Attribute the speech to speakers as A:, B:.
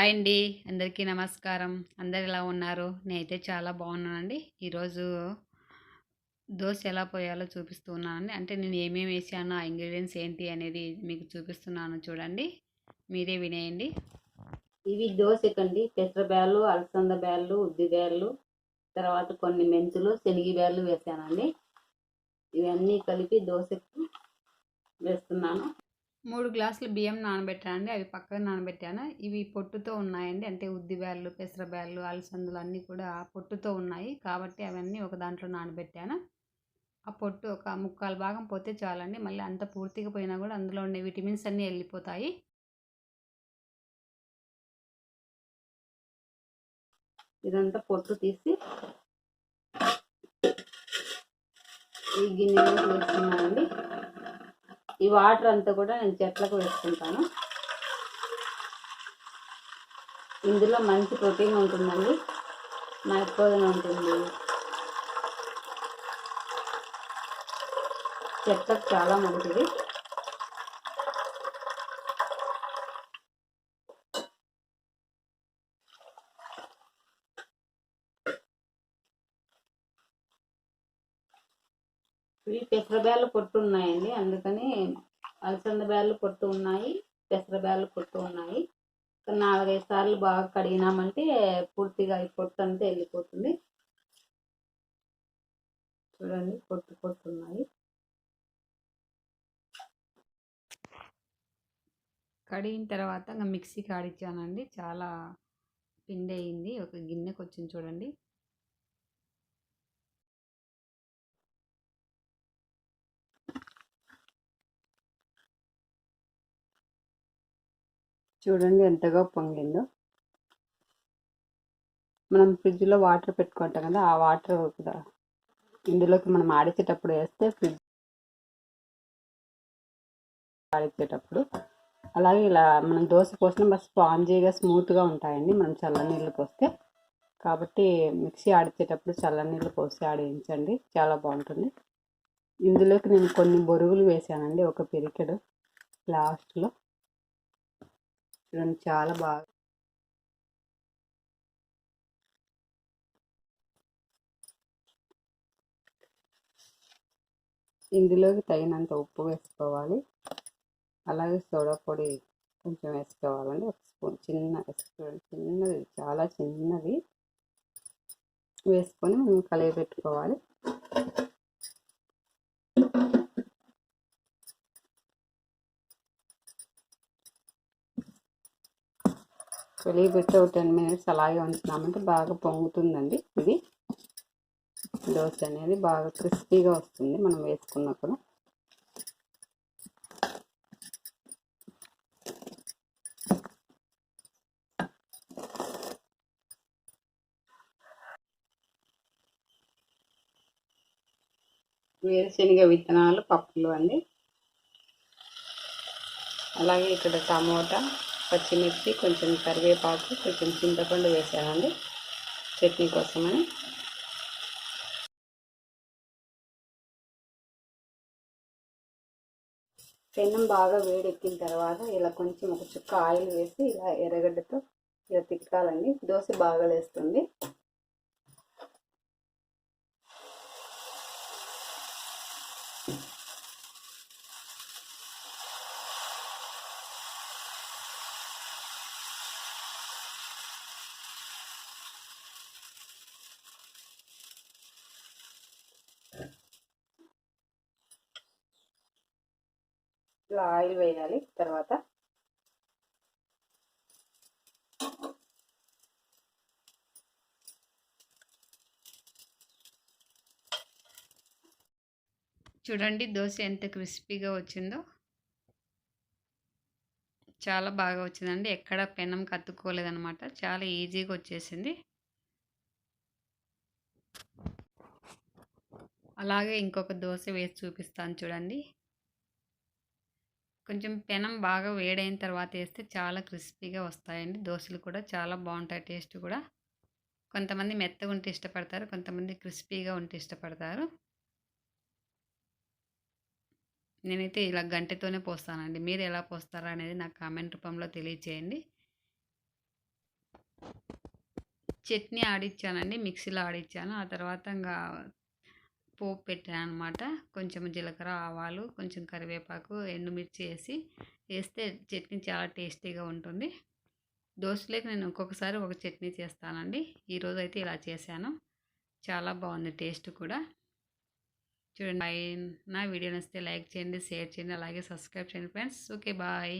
A: Hi అండి. అందరికీ నమస్కారం. అందరు ఎలా ఉన్నారు? నేనైతే చాలా బాగున్నానండి. ఈరోజు దోస ఎలా పోయాలో చూపిస్తూ ఉన్నానండి. అంటే నేను ఏమేమి వేసానో, ఆ ఇంగ్రీడియంట్స్ ఏంటి అనేది మీకు చూపిస్తున్నాను చూడండి. మీరే వినేయండి.
B: ఇవి దోసకండి. పెసరబ్యాళ్ళు, అలసంద బ్యాళ్ళు, ఉద్ది బ్యాళ్ళు, తర్వాత కొన్ని మెంతులు, శనగ బ్యాళ్ళు వేసానండి. ఇవన్నీ కలిపి దోసకి వేస్తున్నాను.
A: 3 గ్లాసులు బియ్యం నానబెట్టానండి. అవి పక్కన నానబెట్టాను. ఇవి పొట్టుతో ఉన్నాయండి. అంటే ఉద్ది బ్యాళ్ళు, పెసరబ్యాళ్ళు, అలసందలు అన్నీ కూడా పొట్టుతో ఉన్నాయి. కాబట్టి అవన్నీ ఒక దాంట్లో నానబెట్టాను. ఆ పొట్టు ఒక ముక్కాలు భాగం పోతే చాలండి. మళ్ళీ అంత పూర్తిగా పోయినా కూడా అందులో ఉండే విటమిన్స్ అన్నీ వెళ్ళిపోతాయి.
B: ఇదంతా పొట్టు తీసి ఈ గిన్నెలో వేస్తున్నానండి. ఈ వాటర్ అంతా కూడా నేను చెట్లకు వేసుకుంటాను. ఇందులో మంచి ప్రోటీన్ ఉంటుందండి, నైట్రోజన్ ఉంటుంది. చెట్లకు చాలా మంచిది. ఇవి పెసరబ్యాళ్ళు పొట్టు ఉన్నాయండి, అందుకని అలసంద బ్యాళ్ళు పొట్టు ఉన్నాయి, పెసరబ్యాళ్ళు పొట్టు ఉన్నాయి. 4-5 సార్లు బాగా కడిగినామంటే పూర్తిగా ఈ పొట్టు అంతా వెళ్ళిపోతుంది. చూడండి, పొట్టు ఉన్నాయి.
A: కడిగిన తర్వాత ఇంకా మిక్సీకి ఆడిచ్చానండి. చాలా పిండి అయింది. ఒక గిన్నెకి వచ్చింది చూడండి.
B: చూడండి ఎంతగా పొంగిందో. మనం ఫ్రిడ్జ్లో వాటర్ పెట్టుకుంటాం కదా, ఆ వాటర్ కూడా ఇందులోకి మనం ఆడిచేటప్పుడు వేస్తే ఫ్రిడ్జ్ ఆడిచేటప్పుడు అలాగే ఇలా మనం దోశ పోసిన స్పాంజీగా స్మూత్గా ఉంటాయండి మనం చల్లనీళ్ళు పోస్తే. కాబట్టి మిక్సీ ఆడిచేటప్పుడు చల్లనీళ్ళు పోసి ఆడించండి, చాలా బాగుంటుంది. ఇందులోకి నేను కొన్ని బొరుగులు వేసానండి, ఒక పిరికెడు లాస్ట్లో. చూడండి చాలా బాగా. ఇందులోకి తగినంత ఉప్పు వేసుకోవాలి. అలాగే సోడా పొడి కొంచెం వేసుకోవాలండి, ఒక స్పూన్ చిన్నది, చాలా చిన్నది వేసుకొని మనం కలిపి పెట్టుకోవాలి. కలిపి పెట్టి ఒక 10 మినిట్స్ అలాగే ఉంచుతామంటే బాగా పొంగుతుందండి. ఇది దోశ అనేది బాగా క్రిస్పీగా వస్తుంది మనం వేసుకున్నప్పుడు. వేరుశనగ విత్తనాలు, పప్పులు అండి. అలాగే ఇక్కడ టమోటా, పచ్చిమిర్చి, కొంచెం కరివేపాకు, కొంచెం చింతపండు వేసానండి చట్నీ కోసమని. పెనం బాగా వేడెక్కిన తర్వాత ఇలా కొంచెం ఒక చుక్క ఆయిల్ వేసి ఇలా ఎర్రగడ్డతో ఇలా తిక్కాలండి. దోశ బాగా లేస్తుంది. ఇలా ఆయిల్ వేయాలి. తర్వాత
A: చూడండి దోశ ఎంత క్రిస్పీగా వచ్చిందో. చాలా బాగా వచ్చిందండి. ఎక్కడ పెనం కత్తుకోలేదనమాట. చాలా ఈజీగా వచ్చేసింది. అలాగే ఇంకొక దోశ వేసి చూపిస్తాను చూడండి. కొంచెం పెనం బాగా వేడైన తర్వాత వేస్తే చాలా క్రిస్పీగా వస్తాయండి. దోశలు కూడా చాలా బాగుంటాయి, టేస్ట్ కూడా. కొంతమంది మెత్తగా ఉంటే ఇష్టపడతారు, కొంతమంది క్రిస్పీగా ఉంటే ఇష్టపడతారు. నేనైతే ఇలా గంటెతోనే పోస్తానండి. మీరు ఎలా పోస్తారా అనేది నాకు కామెంట్ రూపంలో తెలియచేయండి. చట్నీ ఆడిచ్చానండి, మిక్సీలో ఆడిచ్చాను. ఆ తర్వాత ఇంకా పోపు పెట్టాను అనమాట. కొంచెం జీలకర్ర, ఆవాలు, కొంచెం కరివేపాకు, ఎండుమిర్చి వేస్తే చట్నీ చాలా టేస్టీగా ఉంటుంది. దోశలోకి నేను ఒక్కొక్కసారి ఒక చట్నీ చేస్తానండి. ఈరోజు అయితే ఇలా చేశాను. చాలా బాగుంది టేస్ట్ కూడా. చూడండి. నా వీడియో నచ్చితే లైక్ చేయండి, షేర్ చేయండి, అలాగే సబ్స్క్రైబ్ చేయండి ఫ్రెండ్స్. Okay, bye.